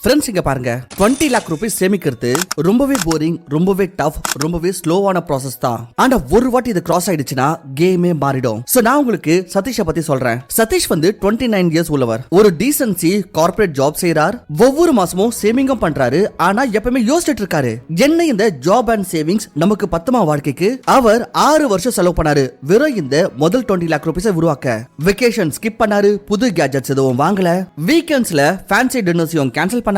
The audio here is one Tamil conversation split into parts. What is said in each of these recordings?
ஃப்ரெண்ட்ஸ் இங்க பாருங்க 20 lakh rupees சேமிக்கிறது ரொம்பவே போரிங், ரொம்பவே டஃப், ரொம்பவே ஸ்லோவான ப்ராசஸ் தான். ஆனா ஒரு வாட்டி இது கிராஸ் ஆயிடுச்சுன்னா கேமே மாறிடும். சோ நான் உங்களுக்கு சதீஷை பத்தி சொல்றேன். சதீஷ் வந்து 29 இயர்ஸ் உள்ளவர். ஒரு டீசன்சி கார்ப்பரேட் ஜாப் செய்யறார். ஒவ்வொரு மாசமும் சேவிங்கும் பண்றாரு. ஆனா எப்பவுமே யோசிச்சுட்டு இருக்காரு, என்ன இந்த ஜாப் அண்ட் சேவிங்ஸ் நமக்கு பத்துமா வாழ்க்கைக்கு? அவர் 6 வருஷம் செலவு பண்ணாரு வெறும் இந்த முதல் 20 lakh rupees உருவாக்க. வெகேஷன் ஸ்கிப் பண்ணாரு, புது கேஜெட்ஸ் எதுவும் வாங்கல, வீக்கெண்ட்ஸ்ல ஃபேன்சி டின்னர்ஸையும் கேன்சல் பண்ணாரு.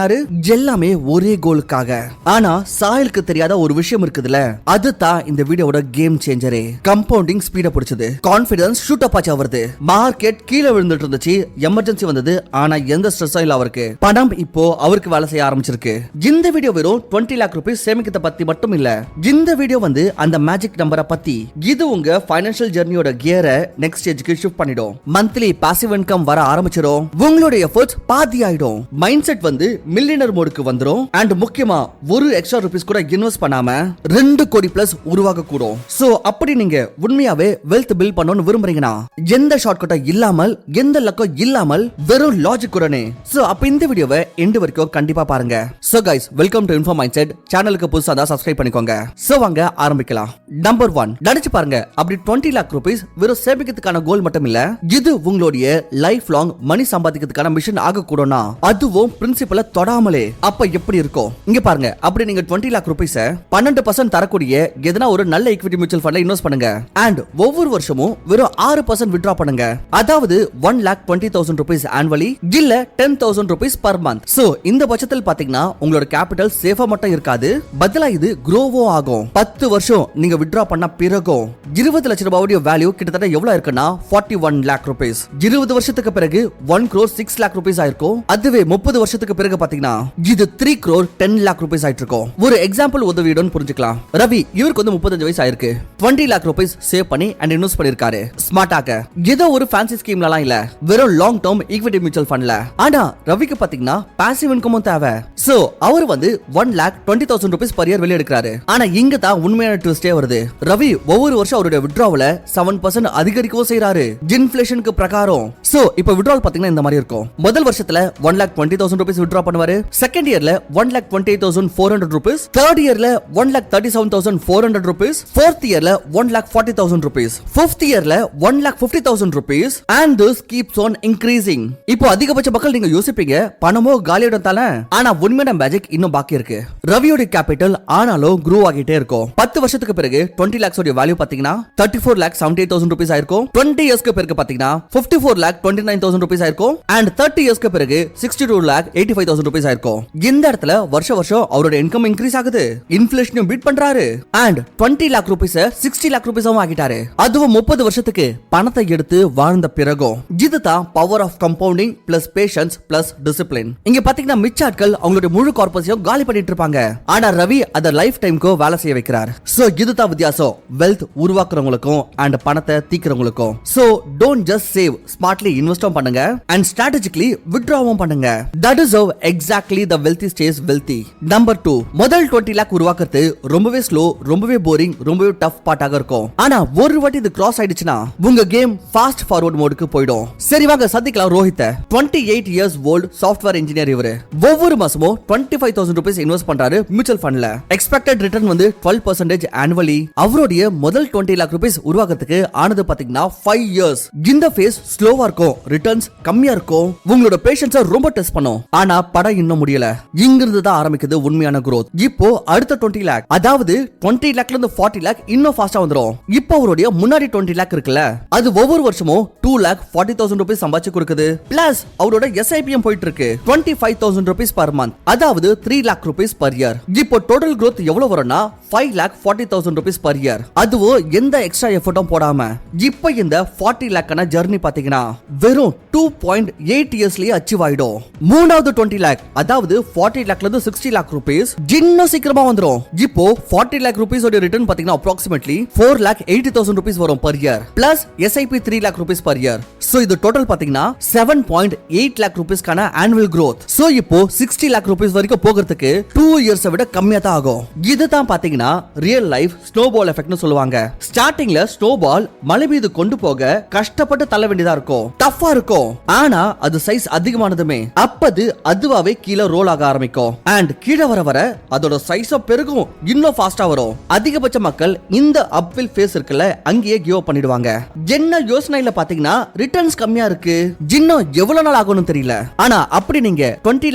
எல்லாமே ஒரே கோலுக்காக. ஆனா சாயலுக்கு தெரியாத ஒரு விஷயம் இருக்குதுல, அதுதான் இந்த வீடியோவோட கேம் சேஞ்சரே. கம்பவுண்டிங் ஸ்பீட பிடிச்சது, கான்ஃபிடன்ஸ் ஷூட் அப் ஆச்சு வருது, மார்க்கெட் கீழே விழுந்துட்டு இருந்துச்சு, எமர்ஜென்சி வந்தது, ஆனா எந்த ஸ்ட்ரெஸ்ஸும் இல்ல அவருக்கு. பணம் இப்போ அவருக்கு வேலை செய்ய ஆரம்பிச்சிருக்கு. இந்த வீடியோ வெறும் 20 lakh rupees சேமிக்கத்தை பத்தி மட்டும் இல்ல, இந்த வீடியோ வந்து அந்த மேஜிக் நம்பரை பத்தி. இது உங்க ஃபைனான்சியல் ஜர்னியோட கியரை நெக்ஸ்ட் ஸ்டேஜ்க்கு ஷிஃப்ட் பண்ணிடும். மந்த்லி பாசிவ் இன்கம் வர ஆரம்பிச்சிடும். உங்களுடைய எஃபர்ட்ஸ் பாதி ஆயிடும். மைண்ட் செட் வந்து மில்லியனர் மோடுக்கு வந்துரும். அண்ட் முக்கியமா ஒரு எக்ஸ்ட்ரா ரூபீஸ் கூட இன்வெஸ்ட் பண்ணாம 2 கோடி பிளஸ் உருவாக்க கூடும். சோ அப்படி நீங்க உண்மையாவே வெல்த் பில்ட் பண்ணனும் விரும்புறீங்கன்னா, எந்த ஷார்ட்கட்டும் இல்லாமல், எந்த லக்கம் இல்லாமல், வெறும் லாஜிக் உடனே. சோ அப்ப இந்த வீடியோவை எண்ட் வரைக்கும் கண்டிப்பா பாருங்க. So guys, welcome to info mind set. சேனலுக்கு புதுசா தான் சப்ஸ்கிரைப் பண்ணிக்கோங்க. சோ வாங்க ஆரம்பிக்கலாம். நம்பர் 1, நினைச்சு பாருங்க, அப்படி 20 lakh rupees வெறும் சேமிக்கிறதுக்கான கோல் மட்டும் இல்ல, இது உங்களுடைய லைஃப் லாங் மணி சம்பாதிக்கிறதுக்கான மிஷன் ஆக கூடனா, அதுவும் பிரின்சிபல தொடாமலே. அப்ப எப்படி இருக்கும்? இங்க பாருங்க, அப்படி நீங்க 20 lakh rupees 12% தரக்கூடிய எதனா ஒரு நல்ல ஈக்விட்டி மியூச்சுவல் ஃபண்ட்ல இன்வெஸ்ட் பண்ணுங்க. அண்ட் ஒவ்வொரு வருஷமும் வெறும் 6% வித்ட்ரா பண்ணுங்க. அதாவது 1,20,000 rupees annually இல்ல 10,000 rupees per month. சோ இந்த பட்சத்தில் பாத்தீங்கன்னா உங்களோட கேபிட்டல் சேஃபா மட்டும் இருக்காது, பதிலா இது க்ரோவோ ஆகும். 10 வருஷம் நீங்க வித்ட்ரா பண்ண பிறகும் 20 லட்சம் ரூபாயோட வேல்யூ கிட்டத்தட்ட எவ்வளவு இருக்குன்னா 41 lakh rupees. 20 வருஷத்துக்கு பிறகு 1 crore 6 lakh rupees ஆயிருக்கும். அதுவே 30 வருஷத்துக்கு பிறகு பாத்தீங்கன்னா இது 3 crore 10 lakh rupees ஆயிட்டு இருக்கும். ஒரு எக்ஸாம்பிள் உதவியுடன் புரிஞ்சுக்கலாம். ரவி, இவருக்கு வந்து 35 வயசு ஆயிருக்கு. 20 lakh rupees சேவ் பண்ணி அண்ட் இன்வெஸ்ட் பண்ணிருக்காரு ஸ்மார்ட்டாக. ஏதோ ஒரு ஃபேன்சி ஸ்கீம்லலாம் இல்ல, வெறும் லாங் டர்ம் ஈக்விட்டி மியூச்சுவல் ஃபண்ட்ல. ஆனா ரவிக்கு பாத்தீங்கன்னா பாசிவ் இன்கமும் தேவை. சோ அவர் வந்து 1,20,000 rupees per year வெளிய எடுக்கிறாரு. ஆனா இங்க தான் உண்மையான ட்விஸ்டே வருது. ரவி ஒவ்வொரு வருஷம் அவருடைய வித்ட்ராவல 7% அதிகரிக்கவும் செய்றாரு இன்ஃப்ளேஷனுக்கு பிரகாரம். சோ இப்போ வித்ட்ராவல் பாத்தீங்கன்னா இந்த மாதிரி இருக்கும். முதல் வருஷத்துல 1,20,000 rupees வித்ட்ரா பண்ணுவாரு. செகண்ட் இயர்ல 1,28,400 rupees, தேர்ட் இயர்ல 1,37,400 rupees, ஃபோர்த் இயர்ல 1,40,000 rupees, ஃபிஃப்த் இயர்ல 1,50,000 rupees, and this keeps on increasing. இப்போ அதிகபட்ச மக்கள் நீங்க யோசிப்பீங்க, பணமோ காலியோட தானே. ஆனா உண்மையான மேஜிக் இன்னும் பாக்கி இருக்கு. ரவியோட கேபிட்டல் ஆனாலும் க்ரோ ஆகிட்டே இருக்கும். 10 வருஷத்துக்கு பிறகு 20 lakhs ஓட வேல்யூ பாத்தீங்கன்னா 34,78,000 rupees ஆயிருக்கும். 20 இயர்ஸ்க்கு பிறகு பாத்தீங்கன்னா 54,29,000 rupees ஆயிருக்கும். and 30 இயர்ஸ்க்கு பிறகு 62,85,000 rupees ஆயிருக்கும். இந்த இடத்துல வருஷம் அவரோட இன்கம் இன்க்ரீஸ் ஆகுது, இன்ஃப்ளேஷனையும் பீட் பண்றாரு. and 20 lakh rupees 60 lakh rupees ஆகிட்டாரு. அதுவும் 30 வருஷத்துக்கு பணத்தை எடுத்து வாழ்ந்த பிறகும். இதுதான் power of compounding plus patience plus discipline. இங்க பாத்தீங்கன்னா மிச்ச ஆட்கள் அவங்களுடைய முழு கார்பஸையும் காலி பண்ணிட்டு இருப்பாங்க. ஆனா ரவி அத லைஃப் டைம்க்கு வேலை செய்ய வைக்கிறார். சோ இதுதான் வித்தியாசம் வெல்த் உருவாக்குறவங்களுக்கும் அண்ட் பணத்தை தீக்கிறவங்களுக்கும். So don't just save, smartly இன்வெஸ்டும் பண்ணுங்க அண்ட் ஸ்ட்ராட்டஜிக்கலி வித்ட்ராவும் பண்ணுங்க. That is how exactly the wealthy stays wealthy. Number 2, முதல் 20 lakh உருவாக்குறது ரொம்பவே ஸ்லோ, ரொம்பவே போரிங், ரொம்பவே டஃப் பார்ட்டாக இருக்கும். ஆனா ஒரு வாட்டி இது கிராஸ் ஆயிடுச்சுனா உங்க கேம் ஃபாஸ்ட் ஃபார்வர்ட் மோடுக்கு போய்டும். சரி வாங்க சந்திக்கலாம் Rohit. 28 years old software engineer. இவரு ஒவ்வொரு மாசமும் 25,000 rupees இன்வெஸ்ட் பண்றாரு மியூச்சுவல் ஃபண்ட்ல. எக்ஸ்பெக்டட் ரிட்டர்ன் வந்து 12% annually. அவருடைய முதல் 20 lakh rupees உருவாக்குறதுக்கு ஆனது பாத்தீங்கன்னா 5 years. இந்த ஃபேஸ் ஸ்லோவா இருக்கும், ரிட்டர்ன்ஸ் கம்மியா இருக்கும், உங்களோட பேஷன்ஸை ரொம்ப டெஸ்ட் பண்ணும். ஆனா படம் இன்னும் முடியல. இங்கிருந்து தான் ஆரம்பிக்குது உண்மையான growth. இப்போ அடுத்த 20 lakh, அதாவது 20 lakhல இருந்து 40 lakh இன்னும் ஃபாஸ்டா வந்துரும். இப்போ அவருடைய முன்னாடி 20 lakh இருக்குல்ல, அது ஒவ்வொரு வருஷமும் 2,40,000 rupees சம்பாதிச்சு கொடுக்குது. பிளஸ் அவரோட SIPM போயிட்டு இருக்கு 25,000 rupees per month, அதாவது 3 lakh rupees per year. இப்போ டோட்டல் growth எவ்வளவு வரும்னா 5,40,000 rupees per year. அதுவும் எந்த எக்ஸ்ட்ரா எஃபர்ட்டும் போடாம. இப்போ இந்த 40 lakh ஜர்னி பாத்தீங்கன்னா வெறும் 2.8 இயர்ஸ்லயே அச்சீவ் ஆயிடும். மூணாவது 20 lakh, அதாவது 40 lakhல இருந்து 60 lakh rupees இன்னும் சீக்கிரமா வந்துரும். இப்போ 40 lakh rupees ஓட ரிட்டர்ன் பாத்தீங்கன்னா approximately 4,80,000 rupees வரும் per year. plus SIP 3 lakh rupees per year. So இது டோட்டல் பாத்தீங்கன்னா 7.8 lakh rupees கான annual growth. சோ இப்போ 60 lakh rupees வரைக்கும் போகிறதுக்கு 2 இயர்ஸ் விட கம்மியா தான் ஆகும். இதுதான் பாத்தீங்கன்னா ரியல் லைஃப் ஸ்னோபால் எஃபெக்ட்னு சொல்லுவாங்க. ஸ்டார்டிங்ல ஸ்னோபால் மலை மீது கொண்டு போக கஷ்டப்பட்டு தள்ள வேண்டியதா இருக்கும், டஃபா இருக்கும். ஆனா அது சைஸ் அதிகமானதுமே அப்பது அதுவா அதுவாவே கீழே ரோல் ஆக ஆரம்பிக்கும் அண்ட் கீழே வர வர அதோட சைஸும் பெருகும், இன்னும் ஃபாஸ்டா வரும். அதிகபட்ச மக்கள் இந்த அப்வில் ஃபேஸ் இருக்குல்ல அங்கேயே கிவ் அப் பண்ணிடுவாங்க. என்ன யோசனையில பாத்தீங்கன்னா ரிட்டர்ன்ஸ் கம்மியா இருக்கு, இன்னும் எவ்வளவு நாள் ஆகும்னு தெரியல. ஆனா அப்படி நீங்க 20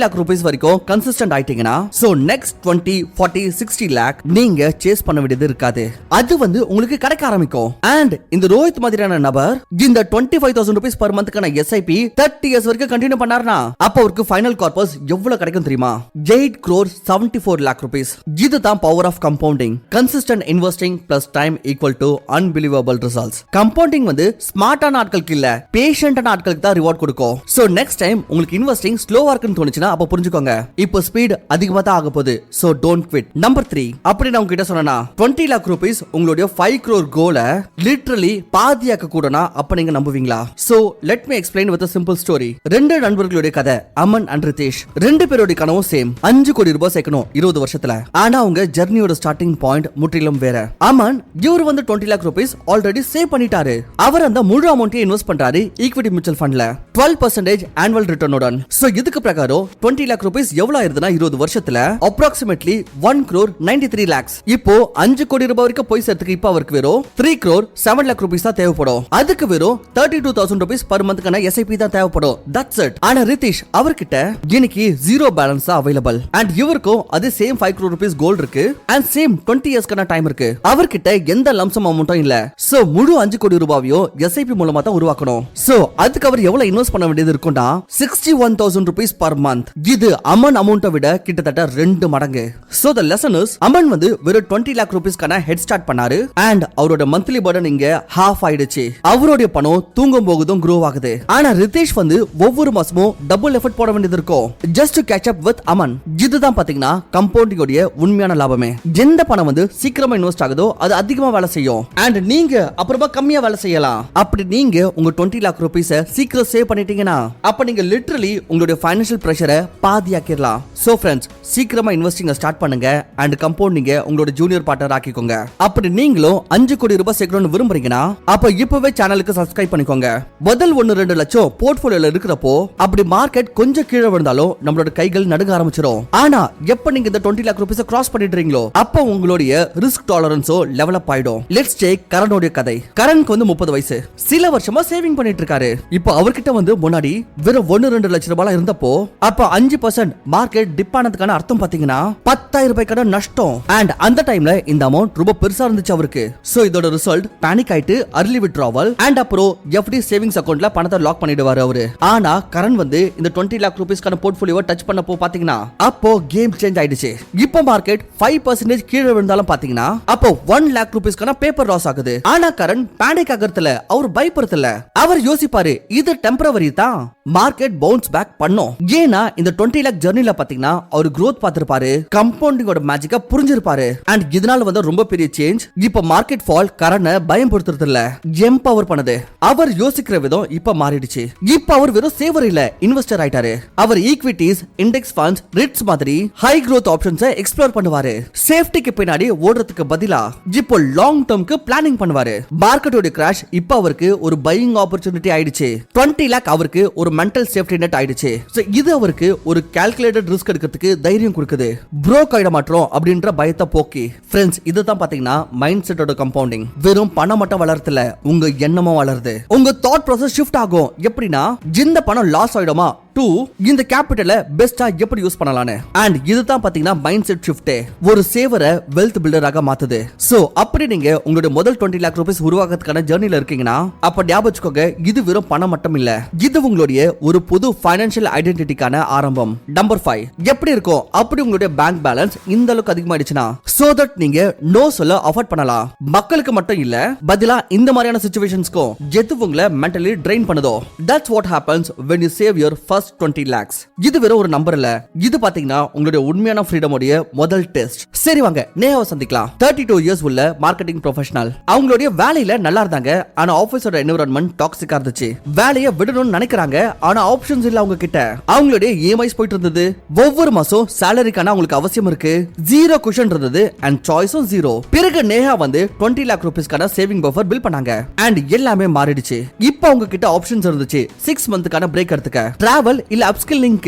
lakh rupees வரைக்கும் கன்சிஸ்டன்ட் ஆயிட்டீங்கன்னா சோ நெக்ஸ்ட் 20, 40, 60 lakh நீங்க சேஸ் பண்ண வேண்டியது இருக்காது. அது வந்து உங்களுக்கு கிடைக்க ஆரம்பிக்கும். அண்ட் இந்த ரோஹித் மாதிரியான நபர் இந்த 25,000 rupees per monthக்கான SIP 30 years வரைக்கும் கண்டினியூ பண்ணாருனா அப்ப அவருக்கு ஃபைனல் கார்பஸ் எவ்வளவு கிடைக்கும் தெரியுமா? 8 crore 74 lakh rupees. இதுதான் power of compounding. Consistent investing plus time equal to unbelievable results. Compounding வந்து ஸ்மார்ட்டான ஆட்களுக்கு இல்ல, பேஷண்டான ஆட்களுக்கு தான் ரிவார்ட் கொடுக்கும். சோ நெக்ஸ்ட் டைம் உங்களுக்கு இன்வெஸ்டிங் ஸ்லோவா இருக்குன்னு தோணுச்சுனா அப்ப புரிஞ்சுக்கோங்க, இப்போ ஸ்பீட் அதிகமா தான் ஆக போகுது. So don't quit. நம்பர் 3, அப்படி நான் உங்ககிட்ட சொன்னா 20 lakh rupees உங்களுடைய 5 crore கோல லிட்டரலி பாதியாக்க கூடனா அப்ப நீங்க நம்புவீங்களா? So let me explain with a simple story. ரெண்டு நண்பர்களுடைய கதை, அமன் அண்ட் ரிதேஷ். ரெண்டு பேரோட கனவும் சேம், 5 கோடி ரூபாய் சேர்க்கணும் 20 வருஷத்துல. ஆனா அவங்க ஜர்னியோட ஸ்டார்டிங் பாயிண்ட் முற்றிலும் வேற. அமன் இவர் வந்து 20 lakh rupees ஆல்ரெடி சேவ் பண்ணிட்டாரு. அவர் அந்த முழு அமௌண்ட்டையும் இன்வெஸ்ட் பண்றாரு ஈக்விட்டி மியூச்சுவல் ஃபண்ட்ல 12% ஆனுவல் ரிட்டர்னுடன். சோ இதுக்கு பிரகாரம் 20 lakh rupees எவ்வளவு ஆயிருதுனா 20 வருஷத்துல approximately 1 crore 93 lakhs. இப்போ 5 கோடி ரூபாய் வரைக்கும் போய் சேர்த்துக்கு இப்ப அவருக்கு வெறும் 3 crore 7 lakh rupees தான் தேவைப்படும். அதுக்கு வெறும் 32,000 rupees per monthக்கான SIP தான் தேவைப்படும். That's it. ஆனா ரிதேஷ் அவர்கிட்ட இன்னைக்கு ஜீரோ பேலன்ஸ் அவைலபிள் அண்ட் இவருக்கும் அது சேம் 5 crore rupees கோல்ட் இருக்கு அண்ட் சேம் 20 இயர்ஸ்க்கான டைம் இருக்கு. அவர்கிட்ட எந்த லம்சம் அமௌண்ட்டும் இல்ல. சோ முழு 5 கோடி ரூபாயோ SIP மூலமா தான் உருவாக்கணும். சோ அதுக்கு அவர் எவ்வளவு இன்வெஸ்ட் பண்ண வேண்டியது இருக்கும்னா 61,000 rupees per month. இது அமன் அமௌண்ட்டை விட கிட்டத்தட்ட 2 மடங்கு. So the lesson is Aman வந்து வெறும் 20 lakh rupeesக்கான ஹெட் ஸ்டார்ட் பண்ணாரு அண்ட் அவரோட மந்த்லி பர்டன் இங்க ஹாஃப் ஆயிடுச்சு. அவரோட பணம் தூங்கும் போகுதும் க்ரோ ஆகுது. ஆனா ரிதேஷ் வந்து ஒவ்வொரு மாசமும் டபுள் எஃபர்ட் போட வேண்டியது இருக்கும் just to catch up with Aman. இதுதான் பாத்தீங்கன்னா கம்பவுண்டிங் உடைய உண்மையான லாபமே. எந்த பணம் வந்து சீக்கிரமா இன்வெஸ்ட் ஆகுதோ அது அதிகமா வேலை செய்யும் அண்ட் நீங்க அப்புறமா கம்மியா வேலை செய்யலாம். அப்படி நீங்க உங்க 20 lakh rupees சீக்கிரம் சேவ் பண்ணிட்டீங்கன்னா அப்ப நீங்க லிட்டரலி உங்களுடைய ஃபைனான்ஷியல் பிரஷரை பாதியாக்கிடலாம். சோ ஃப்ரெண்ட்ஸ், சீக்கிரமா இன்வெஸ்டிங் ஸ்டார்ட் பண்ணுங்க அண்ட் கம்பவுண்டிங்க உங்களோட ஜூனியர் பார்ட்னர் ஆக்கிக்கோங்க. அப்படி நீங்களும் 5 கோடி ரூபாய் சேர்க்கணும்னு விரும்புறீங்கன்னா அப்ப இப்பவே சேனலுக்கு சப்ஸ்கிரைப் பண்ணிக்கோங்க. முதல் 1-2 லட்சம் போர்ட்ஃபோலியோல இருக்கிறப்போ அப்படி மார்க்கெட் கொஞ்சம் கீழே விழுந்தாலும் நம்மளோட கைகள் நடுங்க ஆரம்பிச்சிடும். ஆனா எப்ப நீங்க இந்த 20 lakh rupees கிராஸ் பண்ணிடுறீங்களோ அப்ப உங்களுடைய ரிஸ்க் டாலரன்ஸோ டெவலப் ஆயிடும். லெட்ஸ் டேக் கரனோட கதை. கரனுக்கு வந்து 30 வயசு. சில வருஷமா சேவிங் பண்ணிட்டு இருக்காரு. இப்போ அவர்கிட்ட வந்து முன்னாடி வெறும் 1-2 லட்சம் ரூபாய் இருந்தப்போ அப்ப 5% மார்க்கெட் டிப் ஆனதுக்கான அர்த்தம் பாத்தீங்கன்னா 10,000 ரூபாய்க்கான நஷ்டம். அண்ட் அந்த டைம்ல இந்த அமௌண்ட் ரொம்ப பெருசா இருந்துச்சு அவருக்கு. சோ இதோட ரிசல்ட் பேனிக் ஆயிட்டு अर्ली வித்ட்ராவல் அண்ட் அப்புறம் FD சேவிங்ஸ் அக்கவுண்ட்ல பணத்தை லாக் பண்ணிடுவாரு அவரு. ஆனா கரண் வந்து இந்த 20 lakh rupeesக்கான போர்ட்ஃபோலியோவை டச் பண்ணப்போ பாத்தீங்கன்னா அப்போ கேம் சேஞ்ச் ஆயிடுச்சு. இப்போ மார்க்கெட் 5% கீழே விழுந்தாலும் பாத்தீங்கன்னா அப்போ 1 lakh rupeesக்கான பேப்பர் லாஸ் ஆகுது. ஆனா கரண் பேனிக் ஆகறதுல அவர் பயப்படுறதுல. அவர் யோசிப்பாரு இது டெம்பரவரி தான், மார்க்கெட் பவுன்ஸ் பேக் பண்ணும். ஏன்னா இந்த 20 lakh ஜர்னில பாத்தீங்கன்னா அவர் growth பார்த்திருப்பாரு, கம்பவுண்டிங்கோட மேஜிக்க புரிஞ்சிருப்பாரு அண்ட் இதனால வந்து ரொம்ப பெரிய சேஞ்ச். இப்ப மார்க்கெட் ஃபால் கரனை பயன்படுத்துறது இல்ல, எம்பவர் பண்ணுது. அவர் யோசிக்கிற விதம் இப்ப மாறிடுச்சு. இப்ப அவர் வெறும் சேவர் இல்ல, இன்வெஸ்டர் ஆயிட்டாரு. அவர் ஈக்விட்டிஸ், இண்டெக்ஸ் ஃபண்ட்ஸ், ரிட்ஸ் மாதிரி ஹை growth ஆப்ஷன்ஸ் எக்ஸ்ப்ளோர் பண்ணுவாரு. சேஃப்டிக்கு பின்னாடி ஓடுறதுக்கு பதிலா இப்போ லாங் டர்ம்க்கு பிளானிங் பண்ணுவாரு. மார்க்கெட்டோட கிராஷ் இப்ப அவருக்கு ஒரு பையிங் ஆப்பர்ச்சுனிட்டி ஆயிடுச்சு. 20 lakh அவருக்கு ஒரு மென்டல் சேஃப்டி நெட் ஆயிடுச்சு. இது அவருக்கு ஒரு கால்குலேட்டட் ரிஸ்க் எடுக்கிறதுக்கு தைரியம் கொடுக்குது. ப்ரோக் ஆயிட மாட்டோம் அப்படின்ற பயத்தை போக்கி. ஃப்ரெண்ட்ஸ், இதுதான் பாத்தீங்கன்னா மைண்ட் செட்டோட கம்பவுண்டிங். வெறும் பணம் மட்டும் வளர்த்துல உங்க எண்ணமும் வளருது. உங்க தாட் ப்ராசஸ் ஷிஃப்ட் ஆகும். எப்படின்னா இந்த பணம் லாஸ் ஆயிடுமா டு இந்த கேபிட்டலை பெஸ்டா எப்படி யூஸ் பண்ணலாம்னு. அண்ட் இதுதான் பாத்தீங்கன்னா மைண்ட் செட் ஷிஃப்ட் ஒரு சேவரை வெல்த் பில்டராக மாத்துது. சோ அப்படி நீங்க உங்களுடைய முதல் 20 lakh rupees உருவாக்குறதுக்கான ஜர்னில இருக்கீங்கன்னா அப்ப ஞாபகம் வச்சுக்கோங்க, இது வெறும் பணம் மட்டும் இல்ல, இது உங்களுடைய ஒரு புது ஃபைனான்ஷியல் ஐடென்டிட்டிக்கான ஆரம்பம். நம்பர் 5, எப்படி இருக்கும் அப்படி உங்களுடைய பேங்க் பேலன்ஸ் இந்த அளவுக்கு அதிகமாயிடுச்சுன்னா சோ தட் நீங்க நோ சொல்ல அஃபோர்ட் பண்ணலாம். மக்களுக்கு மட்டும் இல்ல, பதிலா இந்த மாதிரியான சிச்சுவேஷன்ஸ்க்கும் எது உங்களை மென்டலி ட்ரெயின் பண்ணுதோ. That's what happens when you save your first 20 lakhs. இது வெறும் ஒரு நம்பர் இல்ல, இது பாத்தீங்கன்னா உங்களுடைய உண்மையான ஃப்ரீடம் உடைய முதல் டெஸ்ட். சரி வாங்க நேஹாவை சந்திக்கலாம். 32 இயர்ஸ் உள்ள மார்க்கெட்டிங் ப்ரொஃபஷனல். அவங்களுடைய வேலையில நல்லா இருந்தாங்க, ஆனா ஆபீஸோட என்விரான்மெண்ட் டாக்ஸிக்கா இருந்துச்சு. வேலையை விடணும்னு நினைக்கிறாங்க, ஆனா ஆப்ஷன்ஸ் இல்ல அவங்க கிட்ட. அவங்களுடைய EMIs போயிட்டு இருந்தது. ஒவ்வொரு மாசம் சாலரிக்கான அவங்களுக்கு அவசியம் இருக்கு. ஜீரோ குஷன் இருந்தது அண்ட் சாய்ஸும் ஜீரோ. பிறகு நேஹா வந்து 20 lakh rupeesக்கான சேவிங் பஃபர் பில் பண்ணாங்க அண்ட் எல்லாமே மாறிடுச்சு. இப்போ அவங்க கிட்ட ஆப்ஷன்ஸ் இருந்துச்சு. 6 மந்த்க்கான பிரேக் எடுத்துக்க, டிராவல் டிராவல் இல்ல upskilling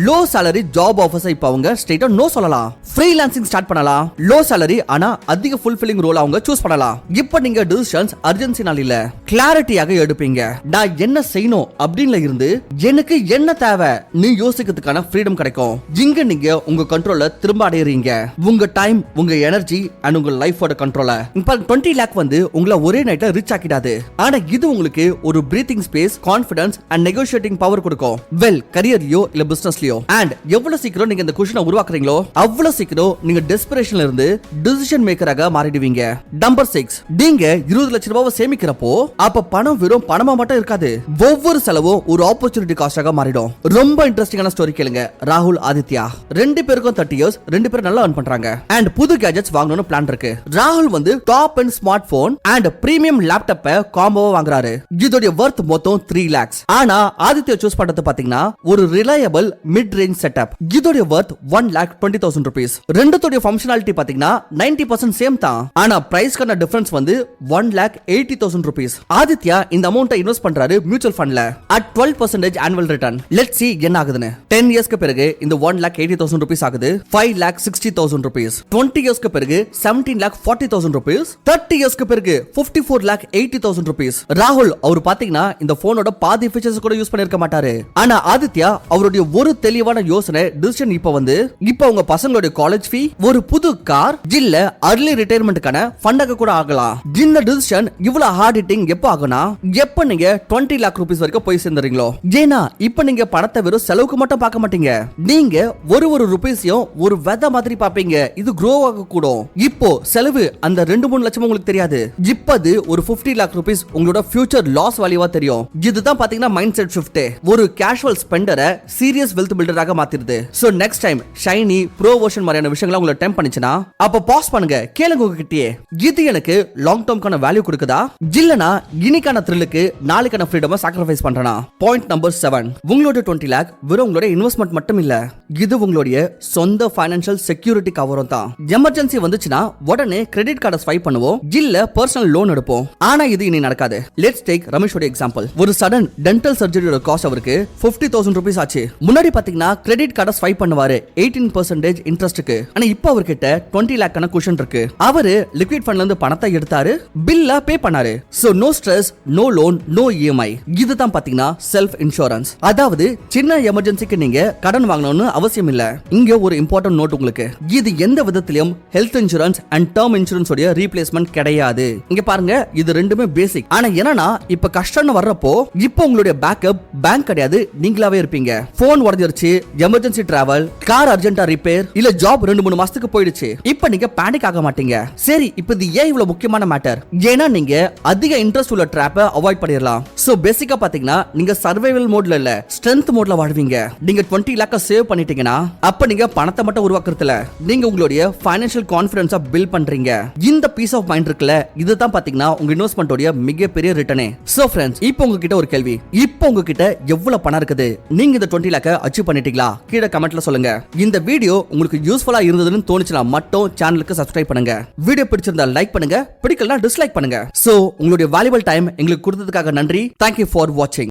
low salary job offers இப்ப அவங்க ஸ்ட்ரைட்டா நோ சொல்லலாம். ஃப்ரீலான்சிங் ஸ்டார்ட் பண்ணலாம். லோ salary ஆனா அதிக ஃபுல்ஃபில்லிங் ரோல் அவங்க சூஸ் பண்ணலாம். இப்போ நீங்க டிசிஷன்ஸ் அர்ஜென்சினால இல்ல கிளாரிட்டியாக எடுப்பீங்க. நான் என்ன செய்யணும் அப்படின்னு இருந்து எனக்கு என்ன தேவை நீ யோசிக்கிறதுக்கான ஃப்ரீடம் கிடைக்கும். இங்க நீங்க உங்க கண்ட்ரோல திரும்ப அடையறீங்க. உங்க டைம், உங்க எனர்ஜி அண்ட் உங்க லைஃபோட கண்ட்ரோல. இப்ப 20 lakh வந்து உங்களை ஒரே நைட்ல ரிச் ஆக்கிடாது. ஆனா இது உங்களுக்கு ஒரு breathing space, confidence and negotiating power கொடுக்கும். வெல் கரியர்லயோ இல்ல பிசினஸ்லயோ. அண்ட் எவ்வளவு சீக்கிரம் நீங்க இந்த குஷனை உருவாக்குறீங்களோ அவ்வளவு சீக்கிரம் நீங்க டெஸ்பரேஷன்ல இருந்து டிசிஷன் மேக்கராக மாறிடுவீங்க. நம்பர் 6, நீங்க 20 லட்சம் ரூபாய் சேமிக்கிறப்போ அப்ப பணம் வெறும் பணமா மட்டும் இருக்காது. ஒவ்வொரு செலவும் ஒரு ஆப்பர்ச்சுனிட்டி காஸ்டாக மாறிடும். ரொம்ப இன்ட்ரெஸ்டிங்கான ஸ்டோரி கேளுங்க. ராகுல், ஆதித்யா ரெண்டு பேருக்கும் 30 years, ரெண்டு பேரும் நல்லா earn பண்றாங்க. அண்ட் புது கேஜெட்ஸ் வாங்கணும்னு பிளான் இருக்கு. ராகுல் வந்து top and smart phone and premium லேப்டாப்பை காம்போவா வாங்குறாரு. இதோட வர்த் மொத்தம் 3 lakhs. ஆனா ஆதித்யா சூஸ் பண்றது பாத்தீங்கன்னா ஒரு ரிலையபிள் மிட் ரேஞ்ச் செட்டப். இதோட வர்த் 1,20,000 rupees. ரெண்டுத்தோட ஃபங்க்ஷனாலிட்டி பாத்தீங்கன்னா 90% சேம் தான். ஆனா பிரைஸ்க்கான டிஃபரன்ஸ் வந்து 1,80,000 rupees. ஆதித்யா இந்த அமௌண்ட்டை இன்வெஸ்ட் பண்றாரு mutual ஃபண்ட்ல at 12% annual return. Let's see என்ன ஆகுதுன்னு. 10 yearsக்கு பிறகு இந்த 1,80,000 rupees ஆகுது 5,60,000 rupees. 20 yearsக்கு பிறகு 17,40,000 rupees. 30 yearsக்கு பிறகு 54,80,000 rupees. ராகுல் அவர் பாத்தீங்கன்னா இந்த போனோட பாதி ஃபீச்சர்ஸ் கூட யூஸ் பண்ணிருக்க மாட்டாரு. ஆனா ஆதித்யா அவருடைய ஒரு தெளிவான யோசனை டிசிஷன் இப்ப உங்க பசங்களோட காலேஜ் ஃபீ, ஒரு புது கார் இல்ல अर्ली ரிட்டையர்மென்ட்கான ஃபண்டாக கூட ஆகலாம். இந்த டிசிஷன் இவ்வளவு ஹார்ட் ஹிட்டிங் எப்ப ஆகுனா எப்ப நீங்க 20 lakh rupees வரைக்கும் போய் சேர்ந்துறீங்களோ. ஏனா இப்ப நீங்க பணத்தை வெறும் செலவுக்கு மட்டும் பார்க்க மாட்டீங்க. நீங்க ஒரு ரூபீஸையும் ஒரு வெத மாதிரி பாப்பீங்க. இது grow ஆக கூடும். இப்போ செலவு அந்த 2-3 லட்சம் உங்களுக்கு தெரியாது. இப்பது ஒரு 50 lakh rupees உங்களோட ஃபியூச்சர் லாஸ் வேல்யூவா தெரியும். இதுதான் பாத்தீங்கன்னா மைண்ட் செட் ஷிஃப்ட். ஒரு கேஷுவல் ஸ்பெண்டரை சீரியஸ் வெல்த் பில்டராக மாத்திருது. So next time shiny pro version மாதிரியான விஷயங்களை உங்களை டெம்ப் பண்ணிச்சுனா அப்ப பாஸ் பண்ணுங்க, கேளுங்க உங்ககிட்டயே. இது எனக்கு லாங் டர்ம்க்கான வேல்யூ கொடுக்குதா இல்லனா இன்னைக்கான த்ரில்லுக்கு நாளைக்கான ஃப்ரீடமை சாக்ரிஃபைஸ் பண்றனா? பாயிண்ட் நம்பர் 7, உங்களோட 20 lakh வெறும் உங்களோட இன்வெஸ்ட்மெண்ட் மட்டும் இல்ல, இது உங்களுடைய சொந்த ஃபைனான்சியல் செக்யூரிட்டி கவரும் தான். எமர்ஜென்சி வந்துச்சுன்னா உடனே கிரெடிட் கார்டை ஸ்வைப் பண்ணுவோம் இல்ல பர்சனல் லோன் எடுப்போம். ஆனா இது இனி நடக்காது. லெட்ஸ் டேக் ரமேஷோட எக்ஸாம்பிள். ஒரு சடன் டென்டல் சர்ஜரியோட காஸ்ட் அவருக்கு 50,000 rupees ஆச்சு. முன்னாடி பாத்தீங்கன்னா கிரெடிட் கார்டை ஸ்வைப் பண்ணுவாரு 18% இன்ட்ரெஸ்ட்க்கு. ஆனா இப்போ அவர்கிட்ட 20 lakh கன குஷன் இருக்கு. அவரு லிக்விட் ஃபண்ட்ல இருந்து பணத்தை எடுத்தாரு, பில்ல பே பண்ணாரு. So no stress, no loan, no EMI. இதுதான் பாத்தீங்கன்னா செல்ஃப் இன்சூரன்ஸ். அதாவது சின்ன எமர்ஜென்சிக்கு நீங்க கடன் வாங்கணும்னு அவசியம் இல்ல. இங்க ஒரு இம்பார்ட்டன்ட் நோட் உங்களுக்கு. இது எந்த விதத்திலும் health insurance and term insurance உடைய ரீப்ளேஸ்மெண்ட் கிடையாது. இங்க பாருங்க, இது ரெண்டுமே பேசிக். ஆனா என்னன்னா இப்ப கஷ்டம்னு வர்றப்போ இப்போ உங்களுடைய பேக்கப் பேங்க் கிடையாது, நீங்களாவே இருப்பீங்க. போன் உடைஞ்சிருச்சு, எமர்ஜென்சி டிராவல், கார் அர்ஜென்ட்டா ரிப்பேர் இல்ல ஜாப் 2-3 மாசத்துக்கு போயிடுச்சு. இப்போ நீங்க பேனிக் ஆக மாட்டீங்க. சரி, இப்போ இது ஏன் இவ்வளவு முக்கியமான மேட்டர்? ஏன்னா நீங்க அதிக இன்ட்ரெஸ்ட் உள்ள ட்ராப்பை அவாய்ட் பண்ணிடலாம். சோ பேசிக்கா பாத்தீங்கன்னா நீங்க சர்வைவல் மோட்ல இல்ல ஸ்ட்ரென்த் மோட்ல வாழ்வீங்க. நீங்க 20 lakh சேவ் பண்ணிட்டீங்கன்னா அப்ப நீங்க பணத்தை மட்டும் உருவாக்குறதுல நீங்க உங்களுடைய ஃபைனான்சியல் கான்ஃபிடன்ஸா பில்ட் பண்றீங்க. இந்த பீஸ் ஆஃப் மைண்ட் இருக்குல்ல, இதுதான் பாத்தீங்கன்னா உங்க இன்வெஸ்ட்மென்ட்டோட மிகப்பெரிய ரிட்டர்னே. சோ ஃப்ரெண்ட்ஸ், இப்போ உங்ககிட்ட ஒரு கேள்வி. இப்போ உங்ககிட்ட எவ்வளவு பணம் இருக்குது? நீங்க இந்த 20 lakh அச்சீவ் பண்ணிட்டீங்களா? கீழே கமெண்ட்ல சொல்லுங்க. இந்த வீடியோ உங்களுக்கு யூஸ்ஃபுல்லா இருந்ததுன்னு தோணுச்சுனா மட்டும் சேனலுக்கு சப்ஸ்கிரைப் பண்ணுங்க. வீடியோ பிடிச்சிருந்தா லைக் பண்ணுங்க, பிடிக்கலனா டிஸ்லைக் பண்ணுங்க. சோ உங்களுடைய வேல்யூபிள் டைம் எங்களுக்கு கொடுத்ததுக்காக நன்றி. Thank you for watching.